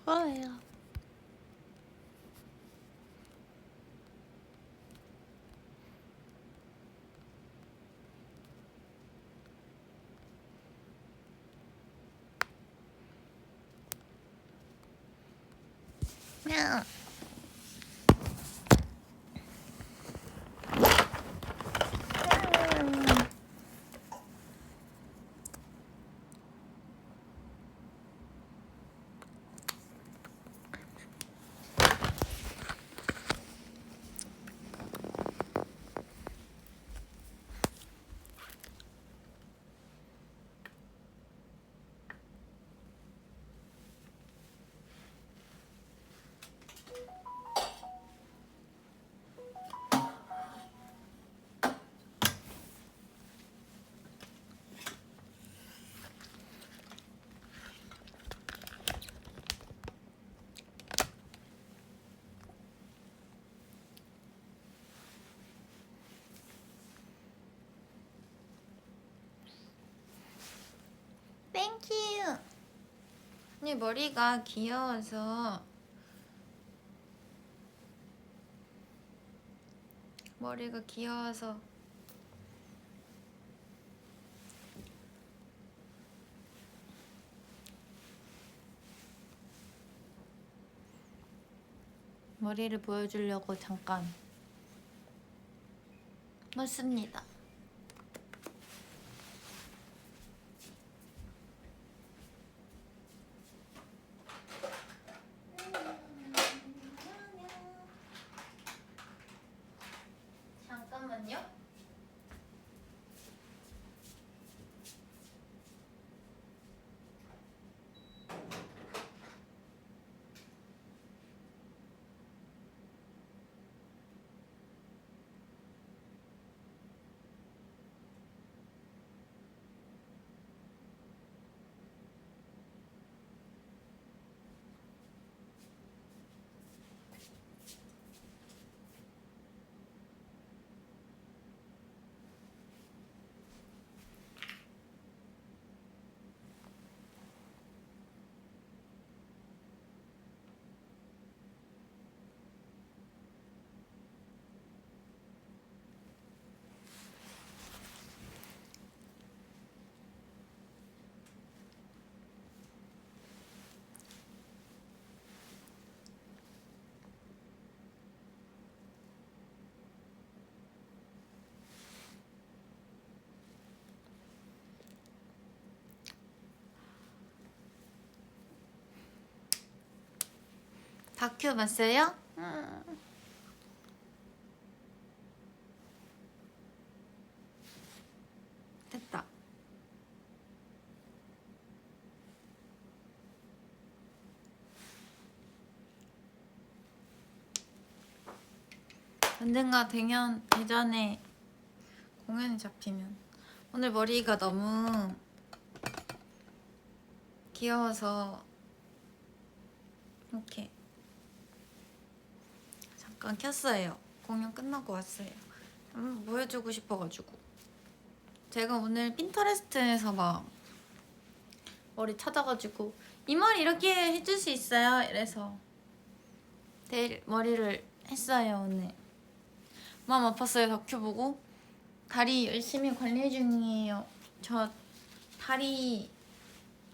거예요. 냥. 땡큐. 언니 머리가 귀여워서 머리를 보여주려고 잠깐 맞습니다. 잠깐만요. 다큐 봤어요? 됐다. 언젠가 대전에 공연이 잡히면. 오늘 머리가 너무 귀여워서 이렇게 잠깐 켰어요. 공연 끝나고 왔어요. 한번 보여주고 싶어가지고. 제가 오늘 핀터레스트에서 막 머리 찾아가지고 이 머리 이렇게 해줄 수 있어요? 이래서 머리를 했어요. 오늘 마음 아팠어요. 다큐 보고. 다리 열심히 관리 중이에요. 저 다리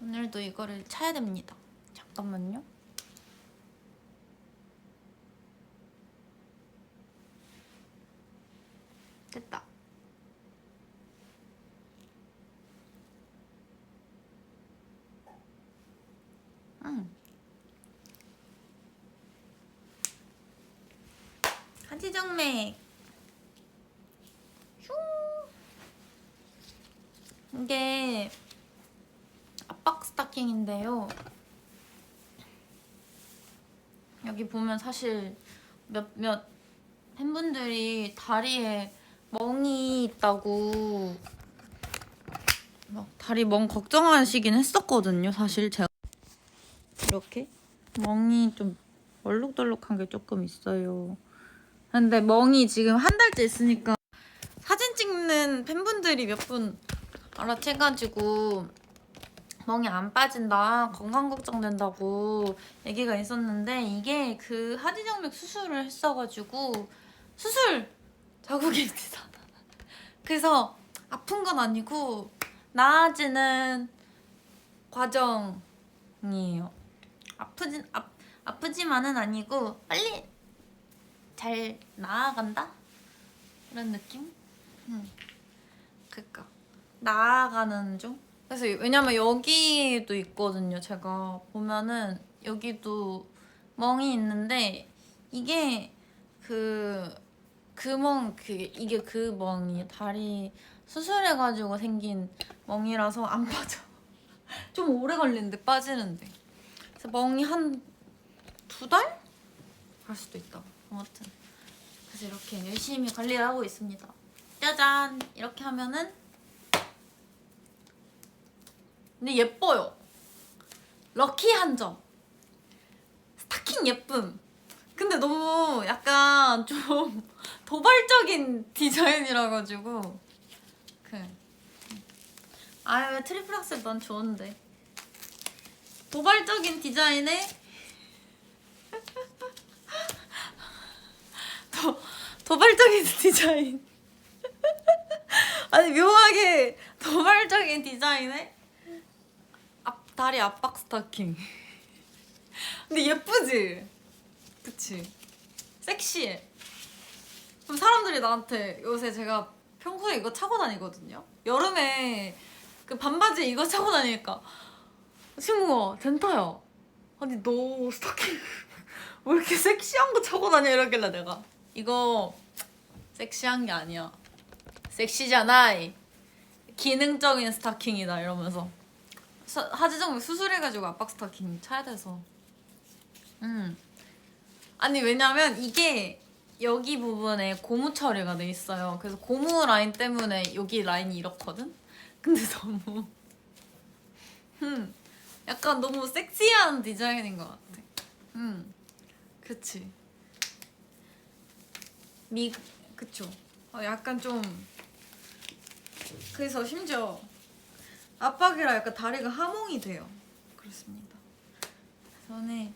오늘도 이거를 차야 됩니다. 잠깐만요. 됐다. 하지정맥. 슝. 이게 압박 스타킹인데요. 여기 보면 사실 몇몇 팬분들이 다리에 멍이 있다고 막 다리 멍 걱정하시긴 했었거든요. 사실 제가 이렇게 멍이 좀 얼룩덜룩한 게 조금 있어요. 근데 멍이 지금 한 달째 있으니까 사진 찍는 팬분들이 몇 분 알아채가지고 멍이 안 빠진다, 건강 걱정된다고 얘기가 있었는데 이게 그 하지정맥 수술을 했어가지고 수술 자국이 있잖아. 그래서 아픈 건 아니고 나아지는 과정이에요. 아프지만은 아니고 빨리 잘 나아간다? 그런 느낌? 그니까 나아가는 중? 그래서 왜냐면 여기도 있거든요. 제가 보면은 여기도 멍이 있는데 이게 이게 그 멍이 다리 수술해가지고 생긴 멍이라서 안 빠져. 좀 오래 걸리는데 빠지는데. 그래서 멍이 한 2달? 갈 수도 있다. 아무튼 그래서 이렇게 열심히 관리를 하고 있습니다. 짜잔! 이렇게 하면은 근데 예뻐요. 럭키한 점. 스타킹 예쁨. 근데 너무 약간 좀 도발적인 디자인이라 가지고 아유 트리플 악셀 난 좋은데 도발적인 디자인에 도발적인 디자인 아니 묘하게 도발적인 디자인에 다리 압박 스타킹. 근데 예쁘지? 그치? 섹시해. 그럼 사람들이 나한테 요새 제가 평소에 이거 차고 다니거든요? 여름에 그 반바지에 이거 차고 다니니까 친구가 덴타야 아니 너 스타킹 왜 이렇게 섹시한 거 차고 다녀 이러길래 내가 이거 섹시한 게 아니야 섹시잖아 기능적인 스타킹이다 이러면서 하지정맥 수술해가지고 압박 스타킹 차야 돼서 아니 왜냐면 이게 여기 부분에 고무 처리가 돼 있어요. 그래서 고무 라인 때문에 여기 라인이 이렇거든? 근데 너무 약간 너무 섹시한 디자인인 것 같아. 그치. 그쵸. 약간 좀 그래서 심지어 압박이라 약간 다리가 하몽이 돼요. 그렇습니다. 저는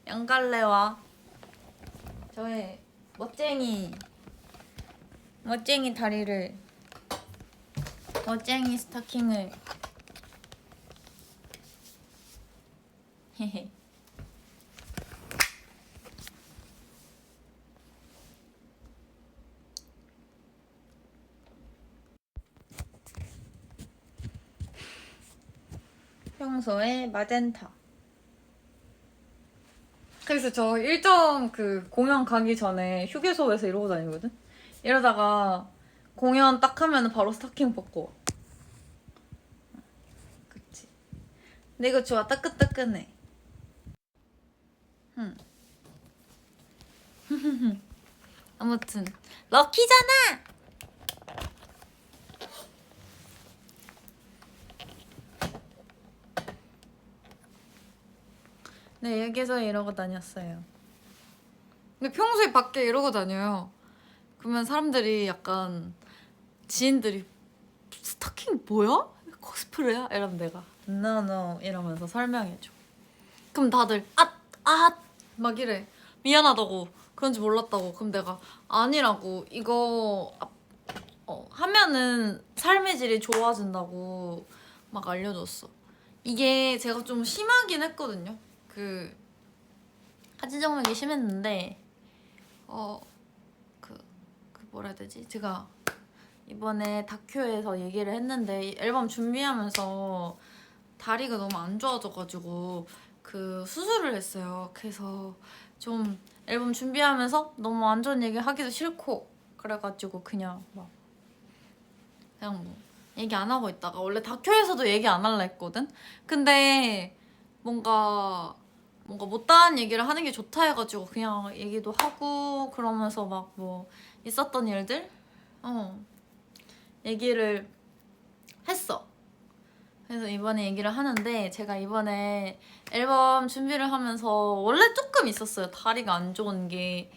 양갈래와 저의 멋쟁이 다리를 멋쟁이 스타킹을 헤헤 평소에 마젠타. 그래서 저 일정 그 공연 가기 전에 휴게소에서 이러고 다니거든? 이러다가 공연 딱 하면 바로 스타킹 벗고 그치. 근데 이거 좋아. 따끈따끈해. 아무튼 럭키잖아! 네, 여기서 이러고 다녔어요. 근데 평소에 밖에 이러고 다녀요. 그러면 사람들이 약간 지인들이 스타킹 뭐야? 코스프레야? 이러면 내가 No no 이러면서 설명해줘. 그럼 다들 막 이래. 미안하다고 그런지 몰랐다고. 그럼 내가 아니라고 이거 하면은 삶의 질이 좋아진다고 막 알려줬어. 이게 제가 좀 심하긴 했거든요. 그 하지정맥이 심했는데 뭐라 해야 되지? 제가 이번에 다큐에서 얘기를 했는데 앨범 준비하면서 다리가 너무 안 좋아져가지고 그 수술을 했어요. 그래서 좀 앨범 준비하면서 너무 안 좋은 얘기 하기도 싫고 그래가지고 그냥 뭐 얘기 안 하고 있다가 원래 다큐에서도 얘기 안 할라 했거든? 근데 뭔가 못다한 얘기를 하는 게 좋다 해가지고 그냥 얘기도 하고 그러면서 막 뭐 있었던 일들? 얘기를 했어. 그래서 이번에 얘기를 하는데 제가 이번에 앨범 준비를 하면서 원래 조금 있었어요. 다리가 안 좋은 게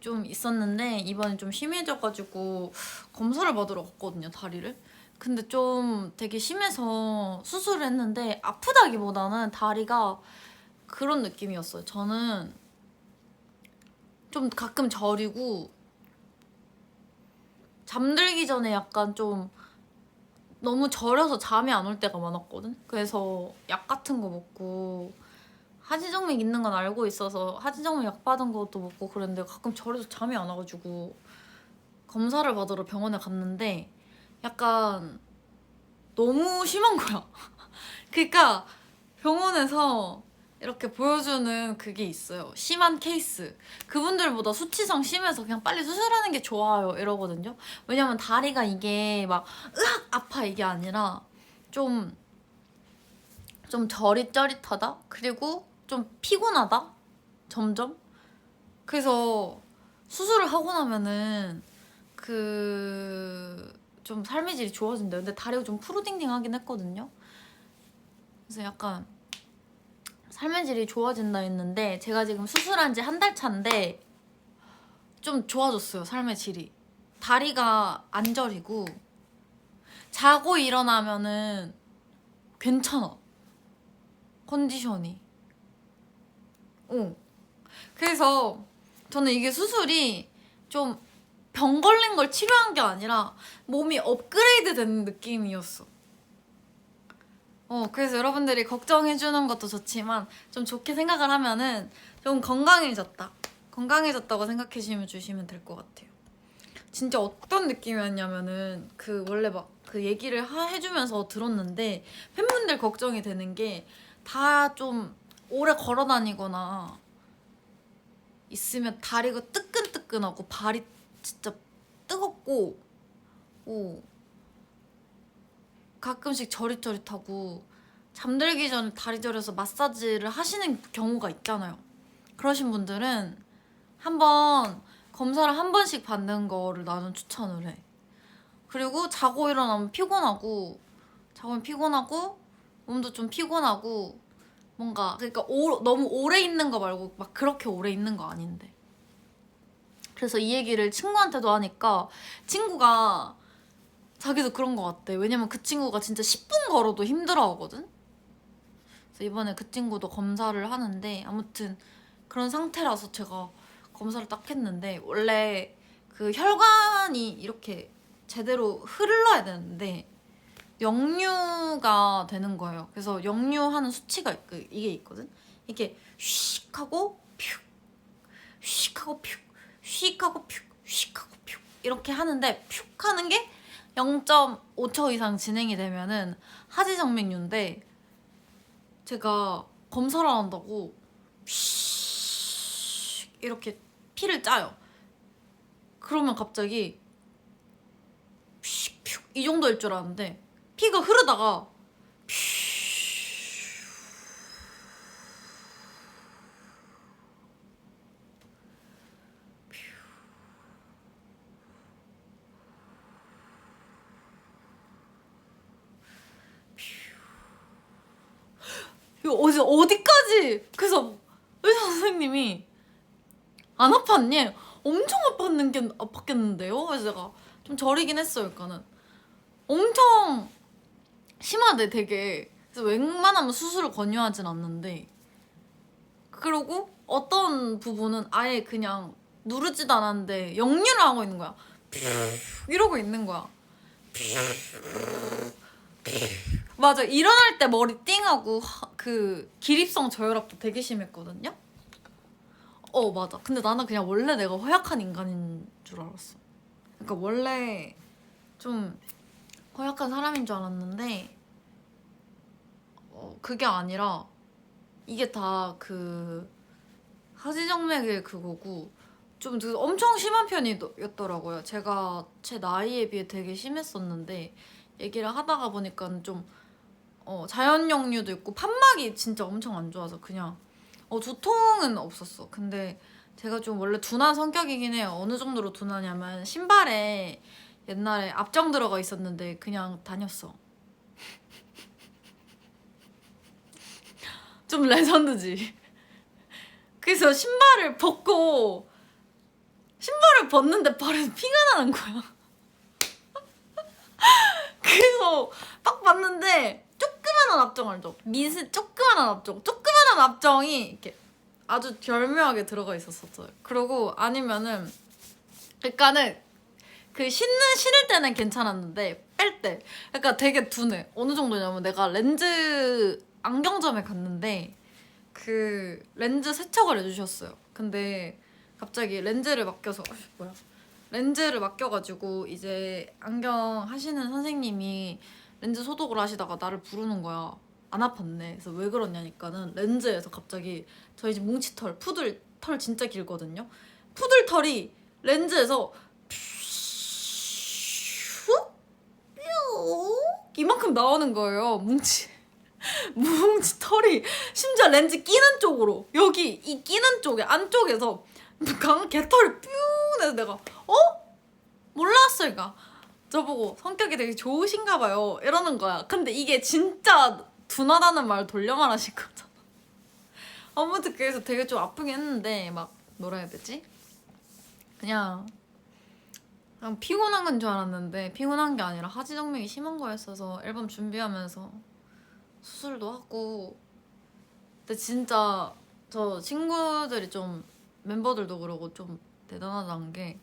좀 있었는데 이번에 좀 심해져가지고 검사를 받으러 갔거든요, 다리를. 근데 좀 되게 심해서 수술을 했는데 아프다기보다는 다리가 그런 느낌이었어요. 저는 좀 가끔 저리고 잠들기 전에 약간 좀 너무 저려서 잠이 안 올 때가 많았거든. 그래서 약 같은 거 먹고 하지정맥 있는 건 알고 있어서 하지정맥 약 받은 것도 먹고 그랬는데 가끔 저려서 잠이 안 와가지고 검사를 받으러 병원에 갔는데 약간 너무 심한 거야. 그러니까 병원에서 이렇게 보여주는 그게 있어요. 심한 케이스. 그분들보다 수치상 심해서 그냥 빨리 수술하는 게 좋아요 이러거든요. 왜냐면 다리가 이게 막 으악 아파 이게 아니라 좀 저릿저릿하다? 그리고 좀 피곤하다? 점점? 그래서 수술을 하고 나면은 좀 삶의 질이 좋아진대요. 근데 다리가 좀 푸르딩딩하긴 했거든요. 그래서 약간 삶의 질이 좋아진다 했는데 제가 지금 수술한 지 한 달 차인데 좀 좋아졌어요, 삶의 질이. 다리가 안 저리고 자고 일어나면은 괜찮아, 컨디션이. 어. 그래서 저는 이게 수술이 좀 병 걸린 걸 치료한 게 아니라 몸이 업그레이드 된 느낌이었어. 그래서 여러분들이 걱정해주는 것도 좋지만 좀 좋게 생각을 하면은 좀 건강해졌다고 생각해 주시면 될 것 같아요. 진짜 어떤 느낌이었냐면은 원래 막 그 얘기를 해주면서 들었는데 팬분들 걱정이 되는 게 다 좀 오래 걸어 다니거나 있으면 다리가 뜨끈뜨끈하고 발이 진짜 뜨겁고 가끔씩 저릿저릿하고 잠들기 전에 다리 저려서 마사지를 하시는 경우가 있잖아요. 그러신 분들은 한번 검사를 한 번씩 받는 거를 나는 추천을 해. 그리고 자고 일어나면 피곤하고 몸도 좀 피곤하고 뭔가 그러니까 너무 오래 있는 거 말고 막 그렇게 오래 있는 거 아닌데. 그래서 이 얘기를 친구한테도 하니까 친구가 자기도 그런 거 같대. 왜냐면 그 친구가 진짜 10분 걸어도 힘들어하거든. 그래서 이번에 그 친구도 검사를 하는데 아무튼 그런 상태라서 제가 검사를 딱 했는데 원래 그 혈관이 이렇게 제대로 흘러야 되는데 역류가 되는 거예요. 그래서 역류하는 수치가 이게 있거든. 이게 휙 하고 퓨, 휙 하고 퓨, 휙 하고 퓨, 휙 하고 퓨 이렇게 하는데 퓨 하는 게 0.5초 이상 진행이 되면은 하지정맥류인데 제가 검사를 안 한다고 이렇게 피를 짜요. 그러면 갑자기 이 정도일 줄 알았는데 피가 흐르다가 이거 어디까지. 그래서 의사 선생님이 안 아팠니? 엄청 아팠겠는데요? 그래서 제가 좀 저리긴 했어요. 그러니까는 엄청 심하대 되게. 그래서 웬만하면 수술을 권유하진 않는데 그리고 어떤 부분은 아예 그냥 누르지도 않았는데 역류를 하고 있는 거야. 이러고 있는 거야. 맞아, 일어날 때 머리 띵하고 그 기립성 저혈압도 되게 심했거든요. 맞아. 근데 나는 그냥 원래 내가 허약한 인간인 줄 알았어. 그러니까 원래 좀 허약한 사람인 줄 알았는데 그게 아니라 이게 다 하지정맥의 그거고 좀 엄청 심한 편이었더라고요. 제가 제 나이에 비해 되게 심했었는데 얘기를 하다가 보니까 좀 자연역류도 있고 판막이 진짜 엄청 안 좋아서 그냥 두통은 없었어. 근데 제가 좀 원래 둔한 성격이긴 해요. 어느 정도로 둔하냐면 신발에 옛날에 압정 들어가 있었는데 그냥 다녔어. 좀 레전드지. 그래서 신발을 벗고 신발을 벗는데 발에서 피가 나는 거야. 그래서 딱 봤는데 조그만한 압정 알죠? 조그만한 압정, 조그만한 압정이 이렇게 아주 절묘하게 들어가 있었어요. 그리고 아니면은 그러니까는 그 신을 때는 괜찮았는데 뺄 때 그러니까 되게 둔해. 어느 정도냐면 내가 렌즈 안경점에 갔는데 그 렌즈 세척을 해주셨어요. 근데 갑자기 렌즈를 맡겨서 뭐야? 렌즈를 맡겨가지고 이제 안경 하시는 선생님이 렌즈 소독을 하시다가 나를 부르는 거야. 안 아팠네. 그래서 왜 그러냐니까는 렌즈에서 갑자기 저희 집 뭉치털, 푸들 털 진짜 길거든요. 푸들 털이 렌즈에서 슉 이만큼 나오는 거예요. 뭉치 털이 심지어 렌즈 끼는 쪽으로 여기 이 끼는 쪽에 안쪽에서 강 개털이 뾰 해서 내가 몰랐어. 그러니까 저보고 성격이 되게 좋으신가 봐요 이러는 거야. 근데 이게 진짜 둔하다는 말 돌려 말하신 거잖아. 아무튼 그래서 되게 좀 아프긴 했는데 막 뭐라 해야 되지? 그냥 피곤한 건 줄 알았는데 피곤한 게 아니라 하지정맥이 심한 거였어서 앨범 준비하면서 수술도 하고. 근데 진짜 저 친구들이 좀 멤버들도 그러고 좀 대단하다는 게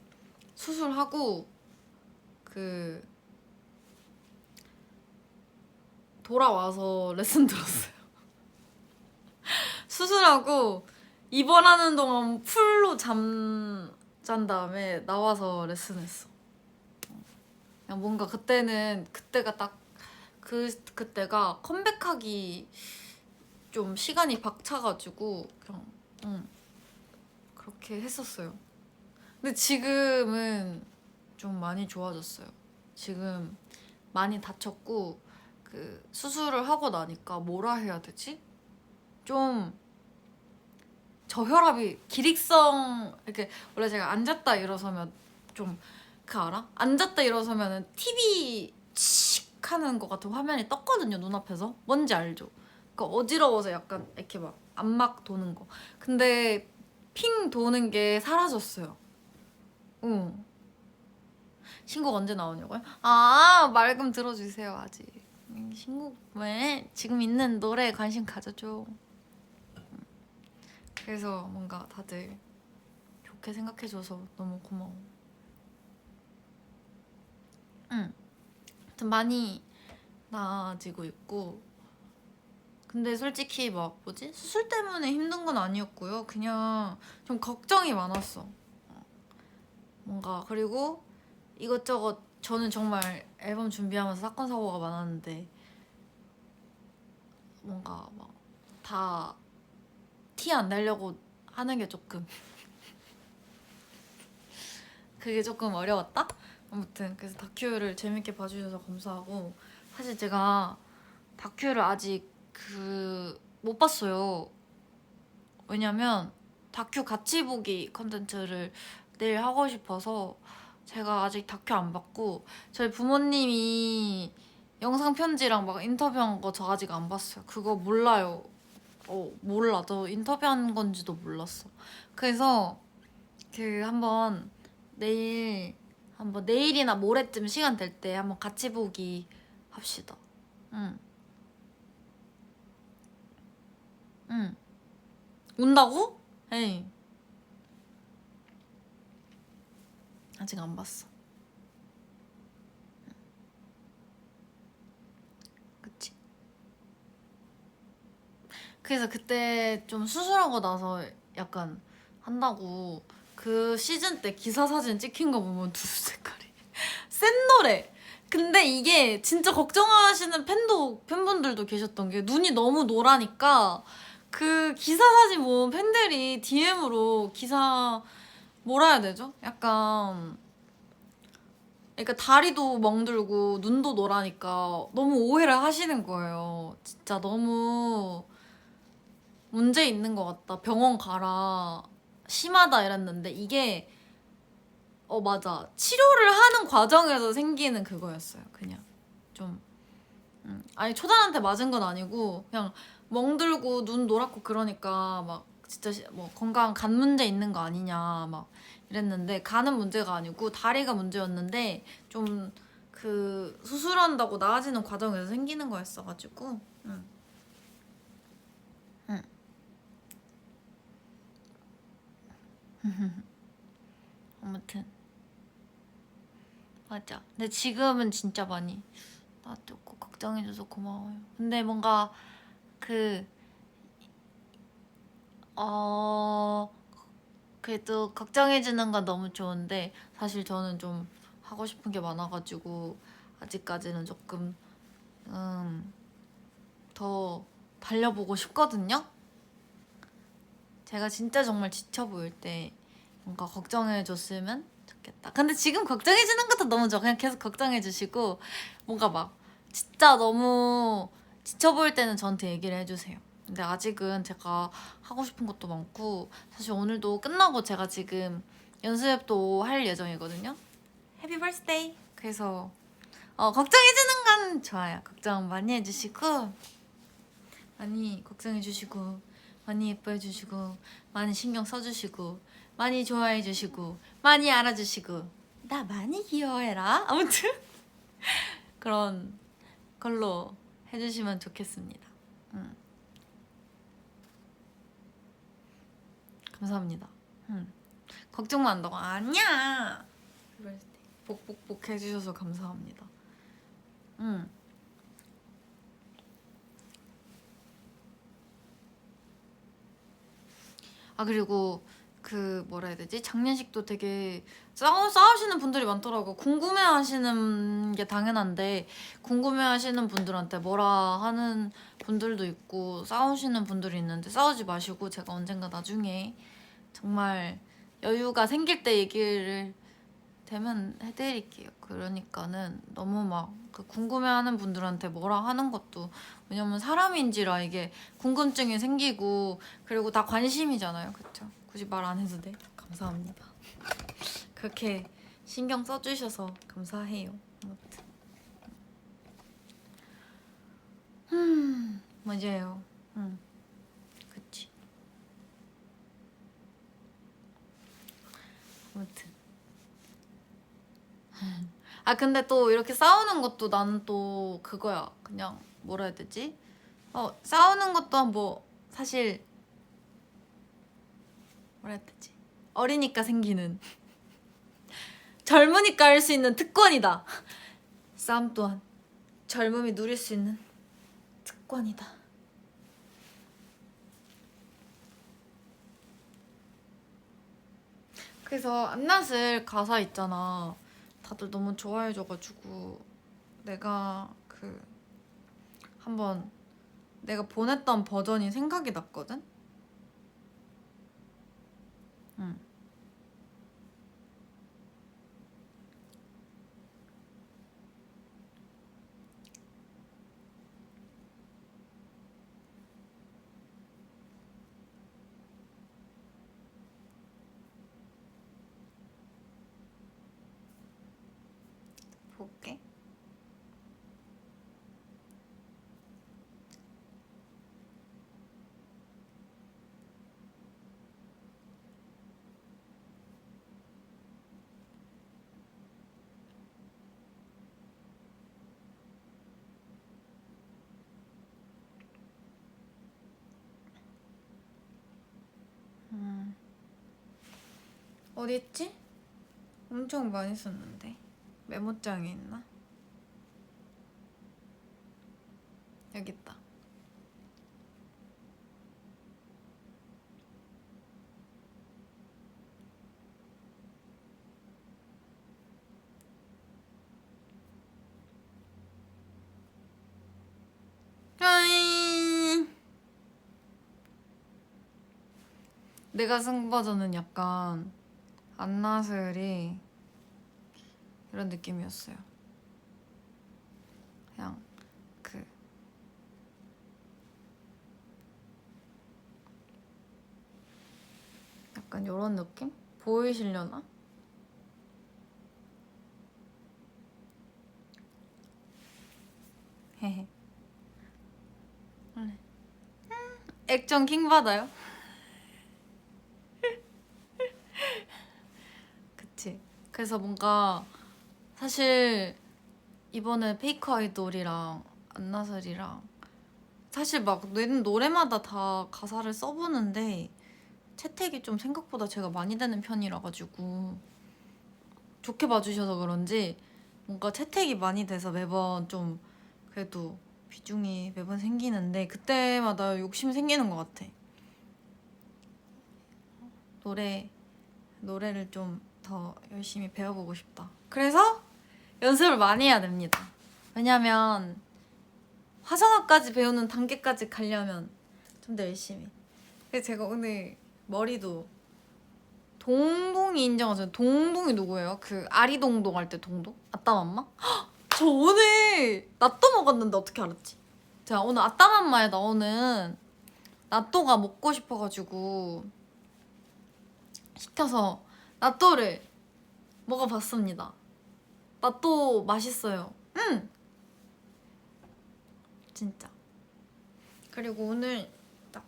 수술하고 그 돌아와서 레슨 들었어요. 수술하고 입원하는 동안 풀로 잔 다음에 나와서 레슨했어. 그냥 뭔가 그때가 딱 그때가 컴백하기 좀 시간이 박차가지고 그냥 그렇게 했었어요. 근데 지금은 좀 많이 좋아졌어요. 지금 많이 다쳤고 그 수술을 하고 나니까 뭐라 해야 되지? 좀 저혈압이 기립성 이렇게 원래 제가 앉았다 일어서면 좀 그 알아? 앉았다 일어서면은 TV 칙 하는 것 같은 화면이 떴거든요 눈앞에서. 뭔지 알죠? 그러니까 어지러워서 약간 이렇게 막 안막 도는 거. 근데 핑 도는 게 사라졌어요. 응. 신곡 언제 나오냐고요? 말 좀 들어주세요. 아직 신곡 왜 지금 있는 노래에 관심 가져줘. 그래서 뭔가 다들 좋게 생각해줘서 너무 고마워. 아무튼 많이 나아지고 있고. 근데 솔직히 막 뭐지? 수술 때문에 힘든 건 아니었고요. 그냥 좀 걱정이 많았어. 뭔가 그리고 이것저것 저는 정말 앨범 준비하면서 사건 사고가 많았는데 뭔가 막 다 티 안 내려고 하는 게 조금 그게 조금 어려웠다? 아무튼 그래서 다큐를 재밌게 봐주셔서 감사하고. 사실 제가 다큐를 아직 못 봤어요. 왜냐면 다큐 같이 보기 컨텐츠를 내일 하고 싶어서 제가 아직 다큐 안 봤고 저희 부모님이 영상 편지랑 막 인터뷰한 거 저 아직 안 봤어요. 그거 몰라요. 몰라. 저 인터뷰한 건지도 몰랐어. 그래서 한번 내일이나 모레쯤 시간 될 때 한번 같이 보기 합시다. 응. 온다고? 에이. 아직 안 봤어. 그치? 그래서 그때 좀 수술하고 나서 약간 한다고 그 시즌 때 기사 사진 찍힌 거 보면 눈 색깔이 센 노래. 근데 이게 진짜 걱정하시는 팬분들도 계셨던 게 눈이 너무 노라니까 그 기사 사진 본 팬들이 DM으로 기사 뭐라 해야 되죠? 약간 그러니까 다리도 멍들고 눈도 노라니까 너무 오해를 하시는 거예요. 진짜 너무 문제 있는 것 같다. 병원 가라. 심하다 이랬는데 이게 맞아. 치료를 하는 과정에서 생기는 그거였어요. 그냥 좀 아니 초단한테 맞은 건 아니고 그냥 멍들고 눈 노랗고 그러니까 막 진짜 뭐 건강 간 문제 있는 거 아니냐 막 이랬는데, 간은 문제가 아니고 다리가 문제였는데 좀 그 수술한다고 나아지는 과정에서 생기는 거였어가지고. 응. 응. 아무튼 맞아. 근데 지금은 진짜 많이 놔두고 걱정해줘서 고마워요. 근데 뭔가 그 어... 그래도 걱정해주는 건 너무 좋은데, 사실 저는 좀 하고 싶은 게 많아가지고 아직까지는 조금 더 달려보고 싶거든요. 제가 진짜 정말 지쳐 보일 때 뭔가 걱정해줬으면 좋겠다. 근데 지금 걱정해주는 것도 너무 좋아. 그냥 계속 걱정해주시고, 뭔가 막 진짜 너무 지쳐 보일 때는 저한테 얘기를 해주세요. 근데 아직은 제가 하고 싶은 것도 많고, 사실 오늘도 끝나고 제가 지금 연습도 할 예정이거든요. 해피 버스데이. 그래서 걱정해주는 건 좋아요. 걱정 많이 해주시고, 많이 걱정해주시고, 많이 예뻐해주시고, 많이 신경 써주시고, 많이 좋아해주시고, 많이 알아주시고, 나 많이 귀여워해라. 아무튼 그런 걸로 해주시면 좋겠습니다. 감사합니다. 걱정만 한다고 아니야. 복복복 해주셔서 감사합니다. 아, 그리고 그 뭐라 해야 되지? 장례식도 되게 싸우시는 분들이 많더라고. 궁금해하시는 게 당연한데, 궁금해하시는 분들한테 뭐라 하는 분들도 있고 싸우시는 분들이 있는데, 싸우지 마시고 제가 언젠가 나중에 정말 여유가 생길 때 얘기를 되면 해드릴게요. 그러니까는 너무 막 그 궁금해하는 분들한테 뭐라 하는 것도, 왜냐면 사람인지라 이게 궁금증이 생기고, 그리고 다 관심이잖아요. 그쵸? 굳이 말 안 해도 돼. 감사합니다. 그렇게 신경 써주셔서 감사해요. 아무튼 맞아요. 그치. 아무튼 아, 근데 또 이렇게 싸우는 것도 나는 또 그거야. 그냥 뭐라 해야 되지? 싸우는 것도 뭐 사실 뭐라 해야 되지? 어리니까 생기는, 젊으니까 할 수 있는 특권이다. 싸움 또한 젊음이 누릴 수 있는 특권이다. 그래서 안낫을 가사 있잖아. 다들 너무 좋아해줘가지고 내가 그 한번 내가 보냈던 버전이 생각이 났거든? 응. 볼게. 어디 있지? 엄청 많이 썼는데. 메모장에 있나? 여기 있다. 짜잉. 내가 쓴 버전은 약간 안나슬이 이런 느낌이었어요. 그냥 그 약간 이런 느낌? 보이시려나? 헤헤. 원래 액정 킹 받아요? 그래서 뭔가 사실 이번에 페이크 아이돌이랑 안나설이랑 사실 막 내는 노래마다 다 가사를 써보는데 채택이 좀 생각보다 제가 많이 되는 편이라 가지고 좋게 봐주셔서 그런지 뭔가 채택이 많이 돼서 매번 좀 그래도 비중이 매번 생기는데 그때마다 욕심 생기는 것 같아. 노래를 좀 더 열심히 배워보고 싶다. 그래서 연습을 많이 해야 됩니다. 왜냐면 화성어까지 배우는 단계까지 가려면 좀 더 열심히. 그래서 제가 오늘 머리도 동동이 인정하세요. 동동이 누구예요? 그 아리동동 할 때 동동? 아따맘마? 헉, 저 오늘 나또 먹었는데 어떻게 알았지? 제가 오늘 아따맘마에 나오는 나또가 먹고 싶어가지고 시켜서 나또를 먹어봤습니다. 나또 맛있어요. 진짜. 그리고 오늘 딱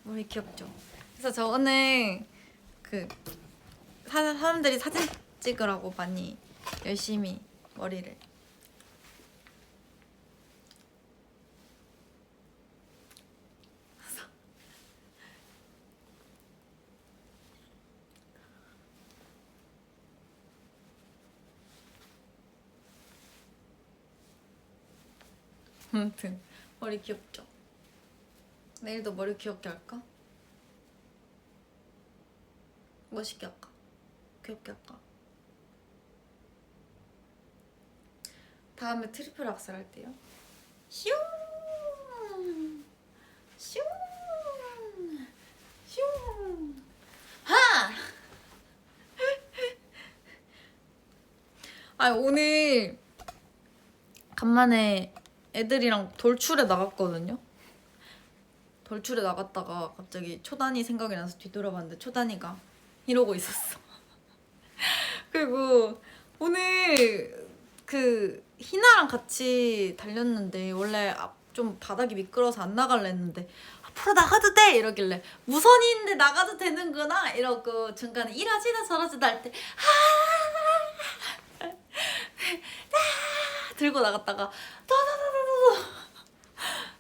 머리 귀엽죠? 그래서 저 오늘 그 사람들이 사진 찍으라고 많이 열심히 머리를 아무튼 머리 귀엽죠? 내일도 머리 귀엽게 할까? 멋있게 할까? 귀엽게 할까? 다음에 트리플 악셀 할 때요. 슝! 슝! 슝! 하! 아 오늘 간만에 애들이랑 돌출에 나갔거든요. 돌출에 나갔다가 갑자기 초단이 생각이 나서 뒤돌아봤는데 초단이가 이러고 있었어. 그리고 오늘 그 희나랑 같이 달렸는데 원래 좀 바닥이 미끄러워서 안 나갈래 했는데 앞으로 나가도 돼! 이러길래 무선인데 나가도 되는구나! 이러고 중간에 이러지다 저러지다 할 때 들고 나갔다가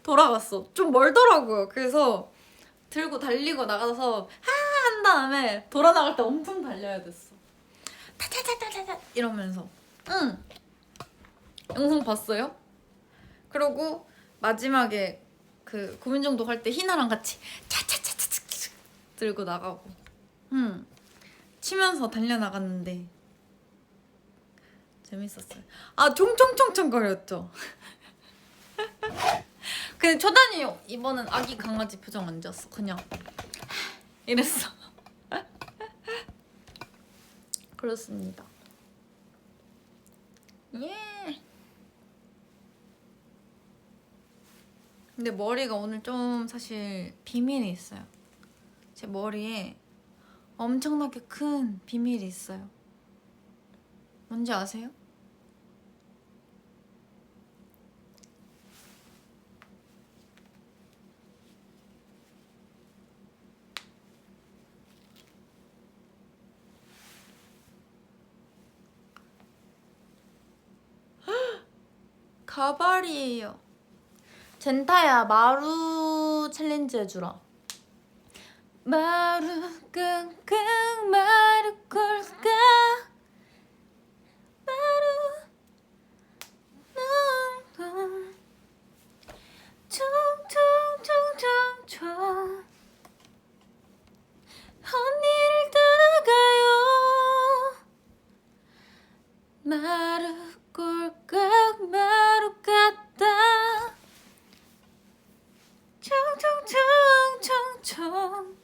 돌아갔어. 좀 멀더라고요. 그래서 들고 달리고 나가서 한 다음에 돌아 나갈 때 엄청 달려야 됐어. 타타타타타 이러면서. 응. 영상 봤어요? 그리고 마지막에 그 고민정도 할 때 희나랑 같이 차차차차차 들고 나가고 치면서 달려나갔는데 재밌었어요. 아 총총총총 거렸죠. 근데 초단이 이번엔 아기 강아지 표정 안 지었어. 그냥 이랬어. 그렇습니다. 예. 근데 머리가 오늘 좀 사실 비밀이 있어요. 제 머리에 엄청나게 큰 비밀이 있어요. 뭔지 아세요? 가발이에요. 젠타야 마루 챌린지 해주라. 마루 끙끙 마루 꼴까 마루 넌 총총총총총 언니를 떠나가요. 마루 꼴깍 마루 같다 총총총총총